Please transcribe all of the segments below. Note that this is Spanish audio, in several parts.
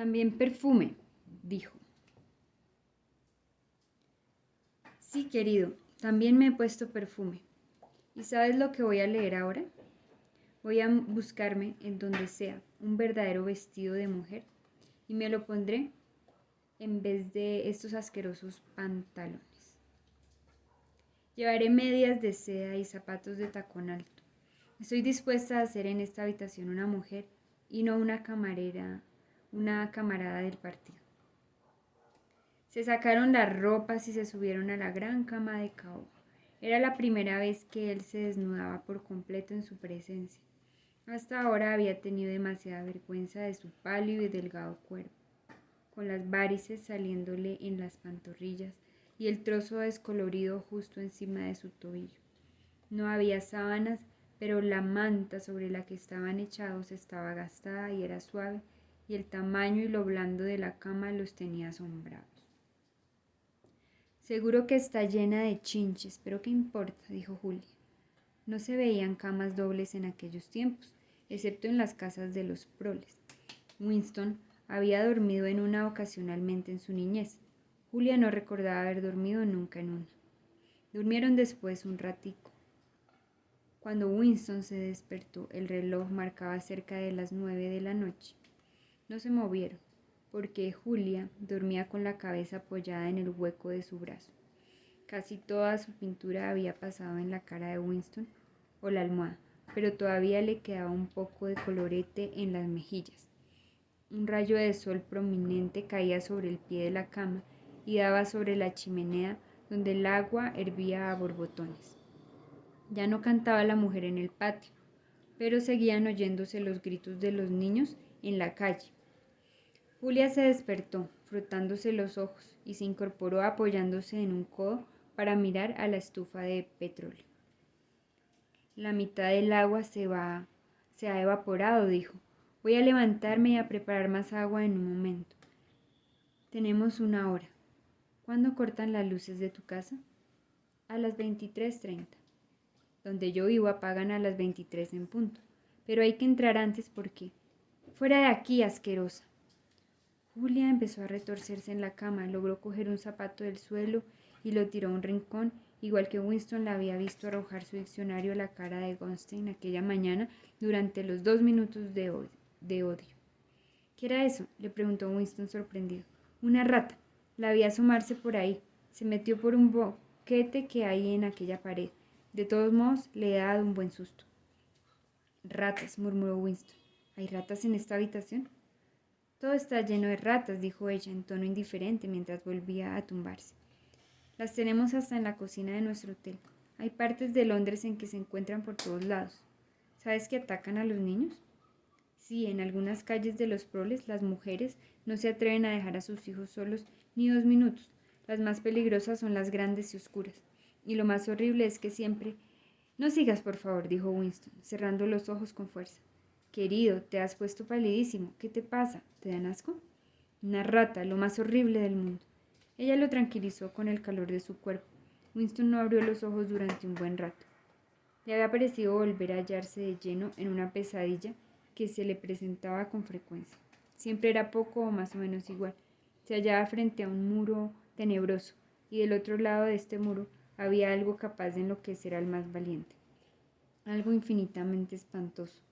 También perfume, dijo. Sí, querido, también me he puesto perfume. ¿Y sabes lo que voy a leer ahora? Voy a buscarme, en donde sea, un verdadero vestido de mujer y me lo pondré en vez de estos asquerosos pantalones. Llevaré medias de seda y zapatos de tacón alto. Estoy dispuesta a ser en esta habitación una mujer y no una camarada del partido. Se sacaron las ropas y se subieron a la gran cama de caoba. Era la primera vez que él se desnudaba por completo en su presencia. Hasta ahora había tenido demasiada vergüenza de su pálido y delgado cuerpo, con las varices saliéndole en las pantorrillas y el trozo descolorido justo encima de su tobillo. No había sábanas, pero la manta sobre la que estaban echados estaba gastada y era suave, y el tamaño y lo blando de la cama los tenía asombrados. Seguro que está llena de chinches, pero ¿qué importa?, dijo Julia. No se veían camas dobles en aquellos tiempos, excepto en las casas de los proles. Winston había dormido en una ocasionalmente en su niñez. Julia no recordaba haber dormido nunca en una. Durmieron después un ratico. Cuando Winston se despertó, el reloj marcaba cerca de las 9 de la noche. No se movieron, porque Julia dormía con la cabeza apoyada en el hueco de su brazo. Casi toda su pintura había pasado en la cara de Winston o la almohada, pero todavía le quedaba un poco de colorete en las mejillas. Un rayo de sol prominente caía sobre el pie de la cama y daba sobre la chimenea donde el agua hervía a borbotones. Ya no cantaba la mujer en el patio, pero seguían oyéndose los gritos de los niños en la calle. Julia se despertó, frotándose los ojos, y se incorporó apoyándose en un codo para mirar a la estufa de petróleo. La mitad del agua se ha evaporado, dijo. Voy a levantarme y a preparar más agua en un momento. Tenemos una hora. ¿Cuándo cortan las luces de tu casa? A las 23:30. Donde yo vivo apagan a las 23 en punto. Pero hay que entrar antes porque... ¡Fuera de aquí, asquerosa! Julia empezó a retorcerse en la cama, logró coger un zapato del suelo y lo tiró a un rincón, igual que Winston la había visto arrojar su diccionario a la cara de Gunstein aquella mañana durante los 2 minutos de odio. ¿Qué era eso?, le preguntó Winston sorprendido. Una rata. La vi asomarse por ahí. Se metió por un boquete que hay en aquella pared. De todos modos, le he dado un buen susto. Ratas, murmuró Winston. ¿Hay ratas en esta habitación? Todo está lleno de ratas, dijo ella en tono indiferente mientras volvía a tumbarse. Las tenemos hasta en la cocina de nuestro hotel. Hay partes de Londres en que se encuentran por todos lados. ¿Sabes que atacan a los niños? Sí, en algunas calles de los proles las mujeres no se atreven a dejar a sus hijos solos ni 2 minutos. Las más peligrosas son las grandes y oscuras. Y lo más horrible es que siempre... No sigas, por favor, dijo Winston, cerrando los ojos con fuerza. Querido, te has puesto palidísimo. ¿Qué te pasa? ¿Te dan asco? Una rata, lo más horrible del mundo. Ella lo tranquilizó con el calor de su cuerpo. Winston no abrió los ojos durante un buen rato. Le había parecido volver a hallarse de lleno en una pesadilla que se le presentaba con frecuencia. Siempre era poco o más o menos igual. Se hallaba frente a un muro tenebroso, y del otro lado de este muro había algo capaz de enloquecer al más valiente. Algo infinitamente espantoso.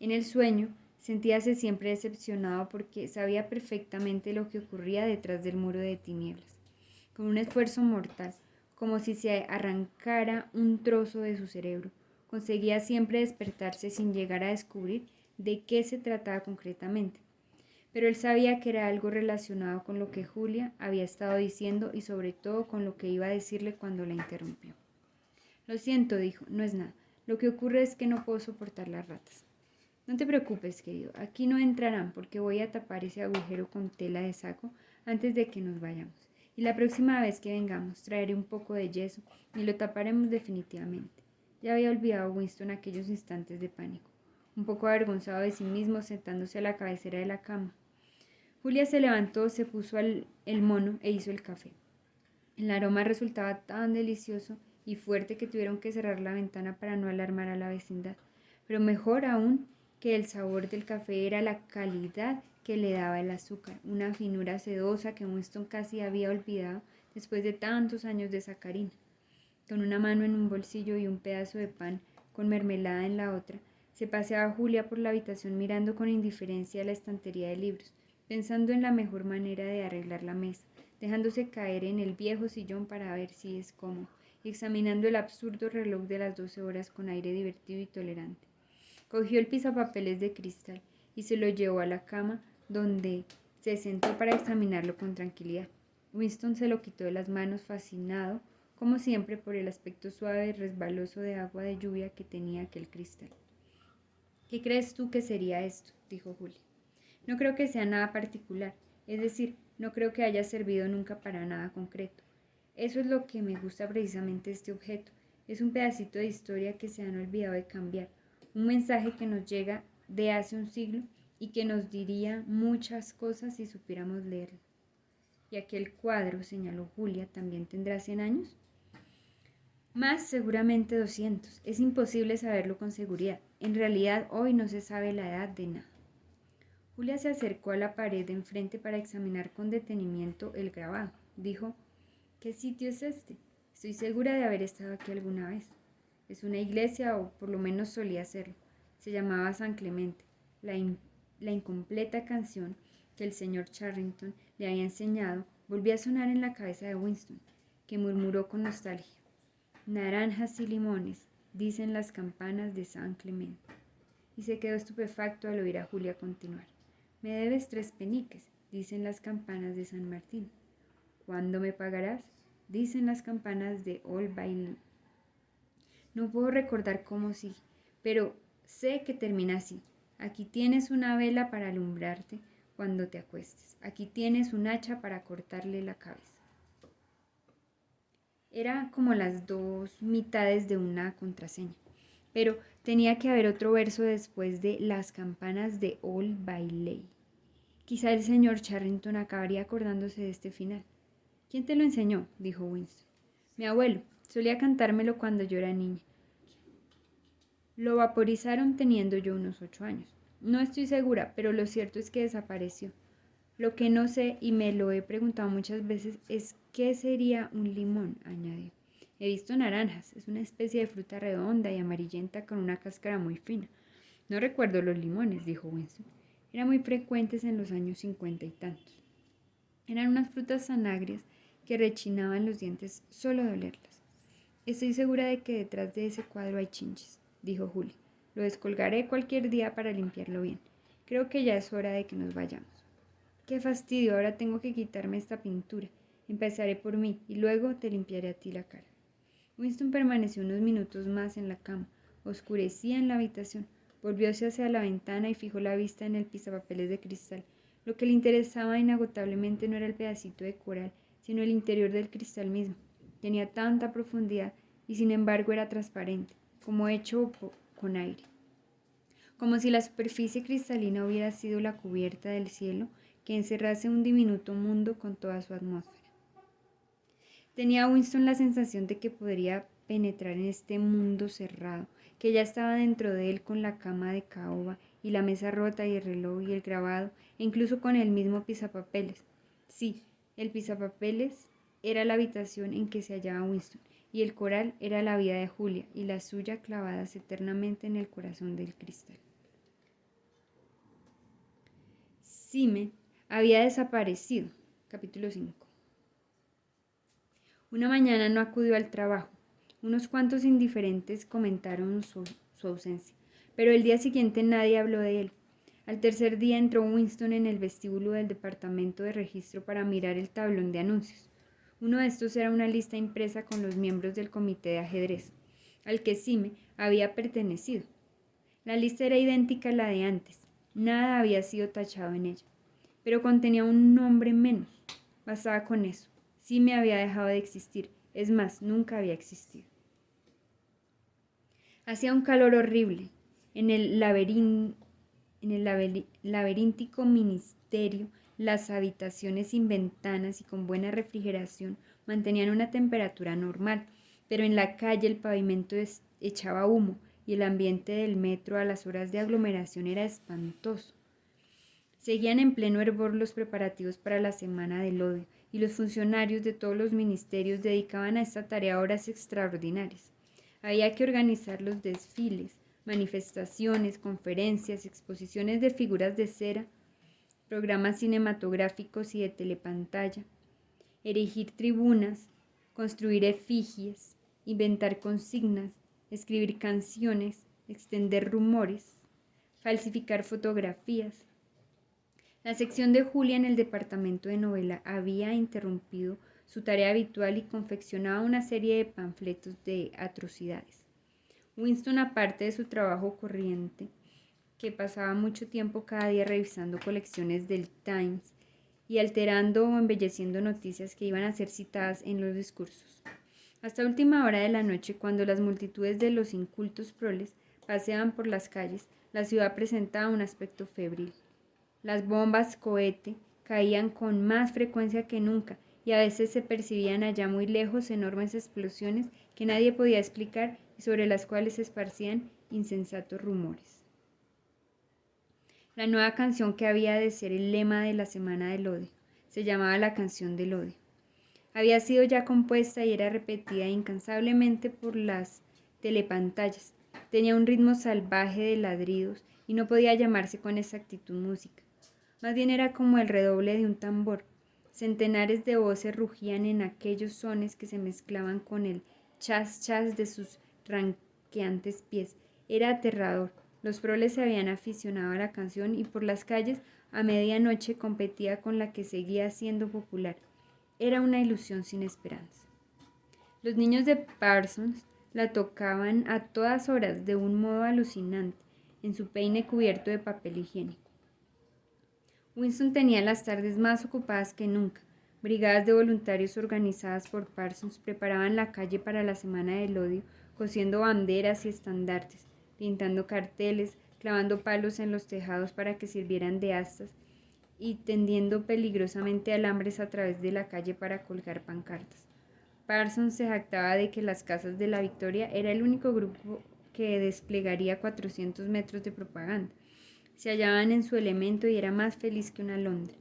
En el sueño, sentíase siempre decepcionado porque sabía perfectamente lo que ocurría detrás del muro de tinieblas. Con un esfuerzo mortal, como si se arrancara un trozo de su cerebro, conseguía siempre despertarse sin llegar a descubrir de qué se trataba concretamente. Pero él sabía que era algo relacionado con lo que Julia había estado diciendo y sobre todo con lo que iba a decirle cuando la interrumpió. Lo siento, dijo, no es nada. Lo que ocurre es que no puedo soportar las ratas. No te preocupes, querido, aquí no entrarán porque voy a tapar ese agujero con tela de saco antes de que nos vayamos. Y la próxima vez que vengamos traeré un poco de yeso y lo taparemos definitivamente. Ya había olvidado Winston aquellos instantes de pánico. Un poco avergonzado de sí mismo, sentándose a la cabecera de la cama. Julia se levantó, se puso el mono e hizo el café. El aroma resultaba tan delicioso y fuerte que tuvieron que cerrar la ventana para no alarmar a la vecindad. Pero mejor aún que el sabor del café era la calidad que le daba el azúcar, una finura sedosa que Winston casi había olvidado después de tantos años de sacarina. Con una mano en un bolsillo y un pedazo de pan con mermelada en la otra, se paseaba Julia por la habitación mirando con indiferencia la estantería de libros, pensando en la mejor manera de arreglar la mesa, dejándose caer en el viejo sillón para ver si es cómodo, y examinando el absurdo reloj de las 12 horas con aire divertido y tolerante. Cogió el pisapapeles de cristal y se lo llevó a la cama, donde se sentó para examinarlo con tranquilidad. Winston se lo quitó de las manos, fascinado, como siempre, por el aspecto suave y resbaloso de agua de lluvia que tenía aquel cristal. ¿Qué crees tú que sería esto?, dijo Julia. No creo que sea nada particular, es decir, no creo que haya servido nunca para nada concreto. Eso es lo que me gusta precisamente de este objeto. Es un pedacito de historia que se han olvidado de cambiar, un mensaje que nos llega de hace un siglo y que nos diría muchas cosas si supiéramos leerlo. ¿Y aquel cuadro, señaló Julia, también tendrá 100 años? Más seguramente 200. Es imposible saberlo con seguridad. En realidad, hoy no se sabe la edad de nada. Julia se acercó a la pared de enfrente para examinar con detenimiento el grabado. Dijo: ¿qué sitio es este? Estoy segura de haber estado aquí alguna vez. Es una iglesia, o por lo menos solía serlo. Se llamaba San Clemente. La incompleta canción que el señor Charrington le había enseñado volvió a sonar en la cabeza de Winston, que murmuró con nostalgia: naranjas y limones, dicen las campanas de San Clemente. Y se quedó estupefacto al oír a Julia continuar. Me debes 3 peniques, dicen las campanas de San Martín. ¿Cuándo me pagarás? Dicen las campanas de Old Bailey. No puedo recordar cómo sigue, pero sé que termina así. Aquí tienes una vela para alumbrarte cuando te acuestes. Aquí tienes un hacha para cortarle la cabeza. Era como las 2 mitades de una contraseña, pero tenía que haber otro verso después de las campanas de Old Bailey. Quizá el señor Charrington acabaría acordándose de este final. ¿Quién te lo enseñó?, dijo Winston. Mi abuelo. Solía cantármelo cuando yo era niña. Lo vaporizaron teniendo yo unos 8 años. No estoy segura, pero lo cierto es que desapareció. Lo que no sé, y me lo he preguntado muchas veces, es ¿qué sería un limón?, añadió. He visto naranjas. Es una especie de fruta redonda y amarillenta con una cáscara muy fina. No recuerdo los limones, dijo Winston. Eran muy frecuentes en los años 50 y tantos. Eran unas frutas tan agrias que rechinaban los dientes solo de olerlas. Estoy segura de que detrás de ese cuadro hay chinches, dijo Julia. Lo descolgaré cualquier día para limpiarlo bien. Creo que ya es hora de que nos vayamos. Qué fastidio, ahora tengo que quitarme esta pintura. Empezaré por mí y luego te limpiaré a ti la cara. Winston permaneció unos minutos más en la cama. Oscurecía en la habitación. Volvióse hacia la ventana y fijó la vista en el pisapapeles de cristal. Lo que le interesaba inagotablemente no era el pedacito de coral, sino el interior del cristal mismo. Tenía tanta profundidad y sin embargo era transparente, como hecho con aire. Como si la superficie cristalina hubiera sido la cubierta del cielo que encerrase un diminuto mundo con toda su atmósfera. Tenía Winston la sensación de que podría penetrar en este mundo cerrado, que ya estaba dentro de él con la cama de caoba y la mesa rota y el reloj y el grabado, e incluso con el mismo pisapapeles. Sí, el pisapapeles era la habitación en que se hallaba Winston, y el coral era la vida de Julia y la suya clavadas eternamente en el corazón del cristal. Sime había desaparecido. Capítulo 5. Una mañana no acudió al trabajo. Unos cuantos indiferentes comentaron su ausencia, pero el día siguiente nadie habló de él. Al tercer día entró Winston en el vestíbulo del departamento de registro para mirar el tablón de anuncios. Uno de estos era una lista impresa con los miembros del comité de ajedrez, al que Sime había pertenecido. La lista era idéntica a la de antes. Nada había sido tachado en ella, pero contenía un nombre menos. Bastaba con eso. Sime había dejado de existir. Es más, nunca había existido. Hacía un calor horrible. En el laberíntico ministerio, las habitaciones sin ventanas y con buena refrigeración mantenían una temperatura normal, pero en la calle el pavimento echaba humo y el ambiente del metro a las horas de aglomeración era espantoso. Seguían en pleno hervor los preparativos para la Semana del Odio, y los funcionarios de todos los ministerios dedicaban a esta tarea horas extraordinarias. Había que organizar los desfiles, manifestaciones, conferencias, exposiciones de figuras de cera, programas cinematográficos y de telepantalla, erigir tribunas, construir efigies, inventar consignas, escribir canciones, extender rumores, falsificar fotografías. La sección de Julia en el departamento de novela había interrumpido su tarea habitual y confeccionaba una serie de panfletos de atrocidades. Winston, aparte de su trabajo corriente, que pasaba mucho tiempo cada día revisando colecciones del Times y alterando o embelleciendo noticias que iban a ser citadas en los discursos. Hasta última hora de la noche, cuando las multitudes de los incultos proles paseaban por las calles, la ciudad presentaba un aspecto febril. Las bombas cohete caían con más frecuencia que nunca y a veces se percibían allá muy lejos enormes explosiones que nadie podía explicar y sobre las cuales se esparcían insensatos rumores. La nueva canción que había de ser el lema de la Semana del Odio se llamaba la Canción del Odio. Había sido ya compuesta y era repetida incansablemente por las telepantallas. Tenía un ritmo salvaje de ladridos y no podía llamarse con exactitud música. Más bien era como el redoble de un tambor. Centenares de voces rugían en aquellos sones que se mezclaban con el chas-chas de sus ranqueantes pies. Era aterrador. Los proles se habían aficionado a la canción y por las calles a medianoche competía con la que seguía siendo popular. Era una ilusión sin esperanza. Los niños de Parsons la tocaban a todas horas de un modo alucinante, en su peine cubierto de papel higiénico. Winston tenía las tardes más ocupadas que nunca. Brigadas de voluntarios organizadas por Parsons preparaban la calle para la Semana del Odio, cosiendo banderas y estandartes, pintando carteles, clavando palos en los tejados para que sirvieran de astas y tendiendo peligrosamente alambres a través de la calle para colgar pancartas. Parsons se jactaba de que las Casas de la Victoria era el único grupo que desplegaría 400 metros de propaganda. Se hallaban en su elemento y era más feliz que una alondra.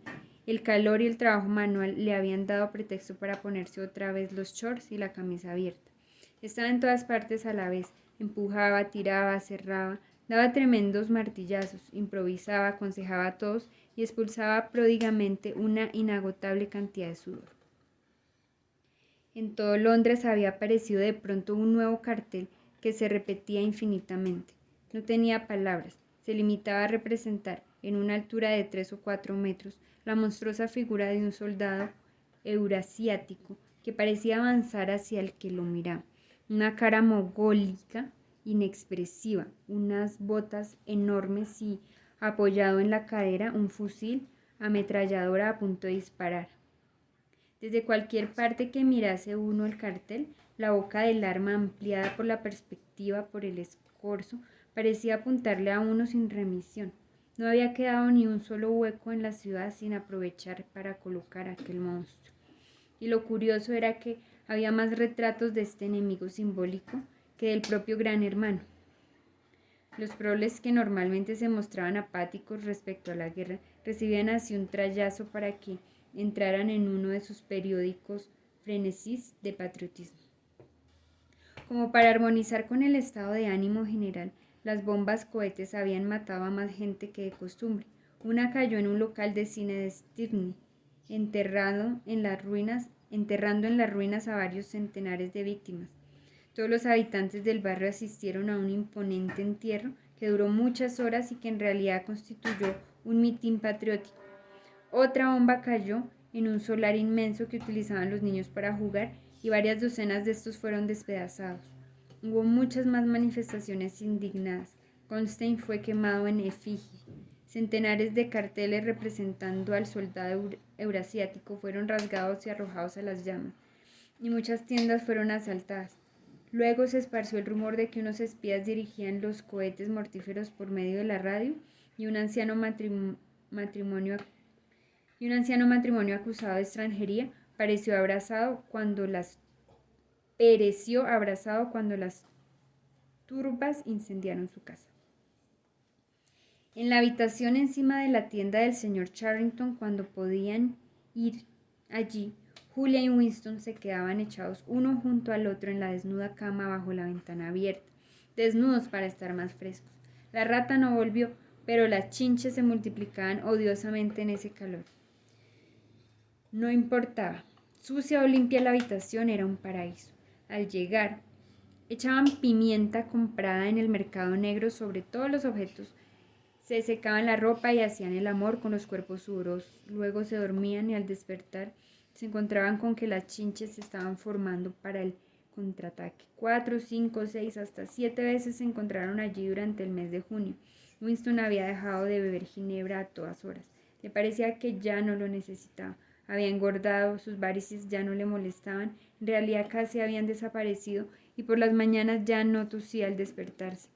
El calor y el trabajo manual le habían dado pretexto para ponerse otra vez los shorts y la camisa abierta. Estaba en todas partes a la vez, empujaba, tiraba, cerraba, daba tremendos martillazos, improvisaba, aconsejaba a todos y expulsaba pródigamente una inagotable cantidad de sudor. En todo Londres había aparecido de pronto un nuevo cartel que se repetía infinitamente. No tenía palabras, se limitaba a representar, en una altura de 3 o 4 metros, la monstruosa figura de un soldado eurasiático que parecía avanzar hacia el que lo miraba. Una cara mogólica, inexpresiva, unas botas enormes y, apoyado en la cadera, un fusil, ametralladora a punto de disparar. Desde cualquier parte que mirase uno el cartel, la boca del arma, ampliada por la perspectiva, por el escorzo, parecía apuntarle a uno sin remisión. No había quedado ni un solo hueco en la ciudad sin aprovechar para colocar aquel monstruo. Y lo curioso era que había más retratos de este enemigo simbólico que del propio Gran Hermano. Los proles, que normalmente se mostraban apáticos respecto a la guerra, recibían así un trayazo para que entraran en uno de sus periódicos frenesís de patriotismo. Como para armonizar con el estado de ánimo general, las bombas cohetes habían matado a más gente que de costumbre. Una cayó en un local de cine de Stepney, enterrando en las ruinas a varios centenares de víctimas. Todos los habitantes del barrio asistieron a un imponente entierro que duró muchas horas y que en realidad constituyó un mitin patriótico. Otra bomba cayó en un solar inmenso que utilizaban los niños para jugar y varias docenas de estos fueron despedazados. Hubo muchas más manifestaciones indignadas. Goldstein fue quemado en efigie. Centenares de carteles representando al soldado eurasiático fueron rasgados y arrojados a las llamas, y muchas tiendas fueron asaltadas. Luego se esparció el rumor de que unos espías dirigían los cohetes mortíferos por medio de la radio y un anciano matrimonio acusado de extranjería pereció abrazado cuando las turbas incendiaron su casa. En la habitación encima de la tienda del señor Charrington, cuando podían ir allí, Julia y Winston se quedaban echados uno junto al otro en la desnuda cama bajo la ventana abierta, desnudos para estar más frescos. La rata no volvió, pero las chinches se multiplicaban odiosamente en ese calor. No importaba. Sucia o limpia la habitación era un paraíso. Al llegar, echaban pimienta comprada en el mercado negro sobre todos los objetos, se secaban la ropa y hacían el amor con los cuerpos sudorosos. Luego se dormían y al despertar se encontraban con que las chinches se estaban formando para el contraataque. 4, 5, 6, hasta 7 veces se encontraron allí durante el mes de junio. Winston había dejado de beber ginebra a todas horas. Le parecía que ya no lo necesitaba. Había engordado, sus varices ya no le molestaban, en realidad casi habían desaparecido y por las mañanas ya no tosía al despertarse.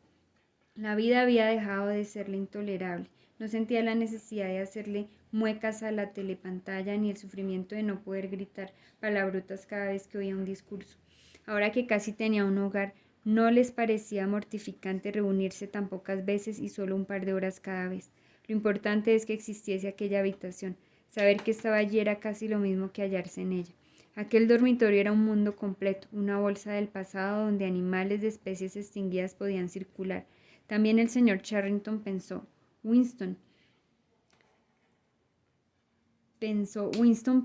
La vida había dejado de serle intolerable. No sentía la necesidad de hacerle muecas a la telepantalla ni el sufrimiento de no poder gritar palabrotas cada vez que oía un discurso. Ahora que casi tenía un hogar, no les parecía mortificante reunirse tan pocas veces y solo un par de horas cada vez. Lo importante es que existiese aquella habitación. Saber que estaba allí era casi lo mismo que hallarse en ella. Aquel dormitorio era un mundo completo, una bolsa del pasado donde animales de especies extinguidas podían circular. También el señor Charrington Winston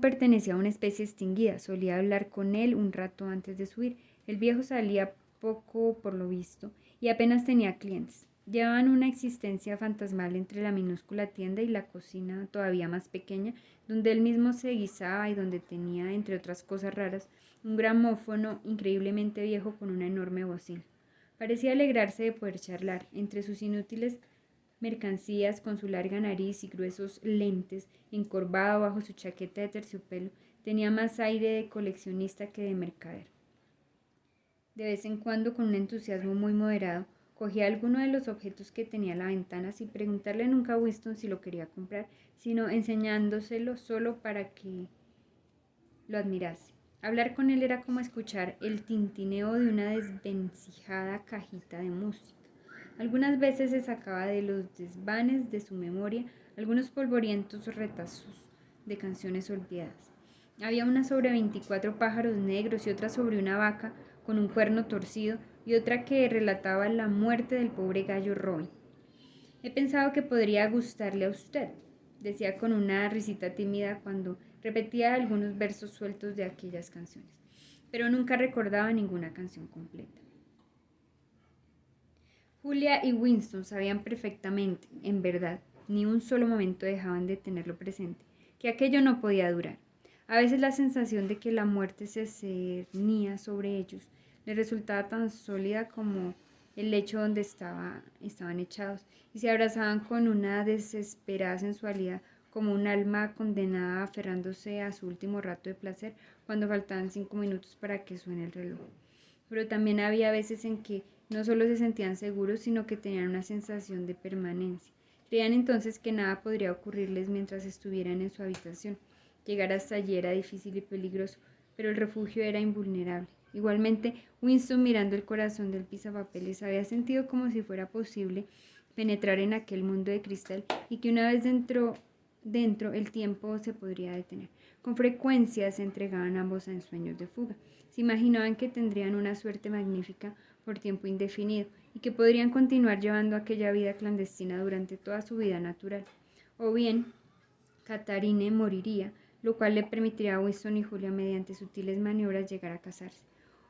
pertenecía a una especie extinguida. Solía hablar con él un rato antes de subir. El viejo salía poco por lo visto y apenas tenía clientes. Llevaban una existencia fantasmal entre la minúscula tienda y la cocina todavía más pequeña, donde él mismo se guisaba y donde tenía, entre otras cosas raras, un gramófono increíblemente viejo con una enorme bocina. Parecía alegrarse de poder charlar. Entre sus inútiles mercancías, con su larga nariz y gruesos lentes, encorvado bajo su chaqueta de terciopelo, tenía más aire de coleccionista que de mercader. De vez en cuando, con un entusiasmo muy moderado, cogía alguno de los objetos que tenía a la ventana sin preguntarle nunca a Winston si lo quería comprar, sino enseñándoselo solo para que lo admirase. Hablar con él era como escuchar el tintineo de una desvencijada cajita de música. Algunas veces se sacaba de los desvanes de su memoria algunos polvorientos retazos de canciones olvidadas. Había una sobre 24 pájaros negros y otra sobre una vaca con un cuerno torcido y otra que relataba la muerte del pobre gallo Robin. He pensado que podría gustarle a usted, decía con una risita tímida cuando repetía algunos versos sueltos de aquellas canciones, pero nunca recordaba ninguna canción completa. Julia y Winston sabían perfectamente, en verdad, ni un solo momento dejaban de tenerlo presente, que aquello no podía durar. A veces la sensación de que la muerte se cernía sobre ellos les resultaba tan sólida como el lecho donde estaban echados, y se abrazaban con una desesperada sensualidad, como un alma condenada aferrándose a su último rato de placer cuando faltaban 5 minutos para que suene el reloj. Pero también había veces en que no solo se sentían seguros, sino que tenían una sensación de permanencia. Creían entonces que nada podría ocurrirles mientras estuvieran en su habitación. Llegar hasta allí era difícil y peligroso, pero el refugio era invulnerable. Igualmente, Winston, mirando el corazón del pisapapeles, había sentido como si fuera posible penetrar en aquel mundo de cristal y que una vez dentro el tiempo se podría detener. Con frecuencia se entregaban ambos a ensueños de fuga. Se imaginaban que tendrían una suerte magnífica por tiempo indefinido y que podrían continuar llevando aquella vida clandestina durante toda su vida natural. O bien, Catharine moriría, lo cual le permitiría a Winston y Julia mediante sutiles maniobras llegar a casarse.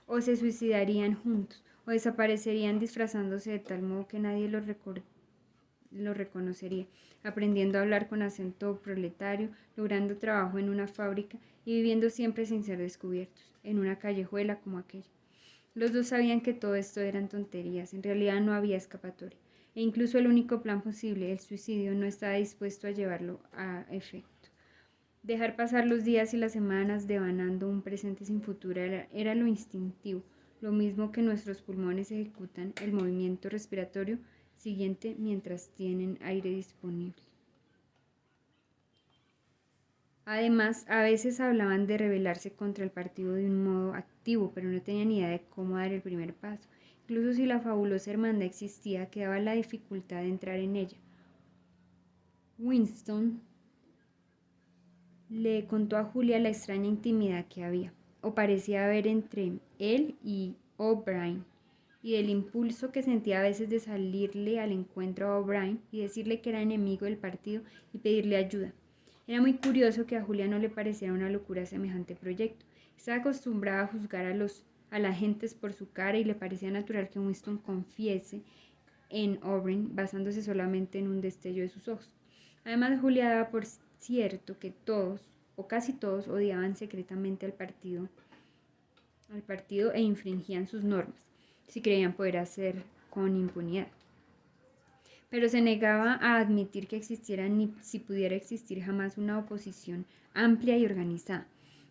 O se suicidarían juntos, o desaparecerían disfrazándose de tal modo que nadie lo reconocería, aprendiendo a hablar con acento proletario, logrando trabajo en una fábrica y viviendo siempre sin ser descubiertos, en una callejuela como aquella. Los dos sabían que todo esto eran tonterías, en realidad no había escapatoria, e incluso el único plan posible, el suicidio, no estaba dispuesto a llevarlo a efecto. Dejar pasar los días y las semanas devanando un presente sin futuro era lo instintivo, lo mismo que nuestros pulmones ejecutan el movimiento respiratorio siguiente mientras tienen aire disponible. Además, a veces hablaban de rebelarse contra el partido de un modo activo, pero no tenían idea de cómo dar el primer paso. Incluso si la fabulosa hermandad existía, quedaba la dificultad de entrar en ella. Winston le contó a Julia la extraña intimidad que había, o parecía haber entre él y O'Brien, y del impulso que sentía a veces de salirle al encuentro a O'Brien y decirle que era enemigo del partido y pedirle ayuda. Era muy curioso que a Julia no le pareciera una locura semejante proyecto. Estaba acostumbrada a juzgar a las gentes por su cara y le parecía natural que Winston confiese en O'Brien basándose solamente en un destello de sus ojos. Además, Julia daba por cierto que todos, o casi todos, odiaban secretamente al partido e infringían sus normas, si creían poder hacer con impunidad. Pero se negaba a admitir que existiera ni si pudiera existir jamás una oposición amplia y organizada.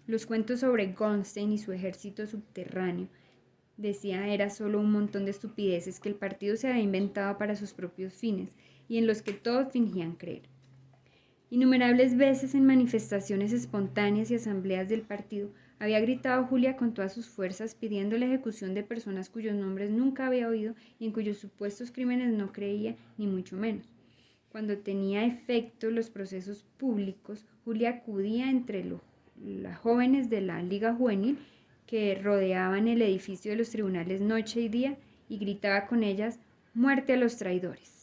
Los cuentos sobre Goldstein y su ejército subterráneo, decía, era solo un montón de estupideces que el partido se había inventado para sus propios fines y en los que todos fingían creer. Innumerables veces en manifestaciones espontáneas y asambleas del partido había gritado Julia con todas sus fuerzas pidiendo la ejecución de personas cuyos nombres nunca había oído y en cuyos supuestos crímenes no creía, ni mucho menos. Cuando tenía efecto los procesos públicos, Julia acudía entre las jóvenes de la Liga Juvenil que rodeaban el edificio de los tribunales noche y día y gritaba con ellas: «¡Muerte a los traidores!».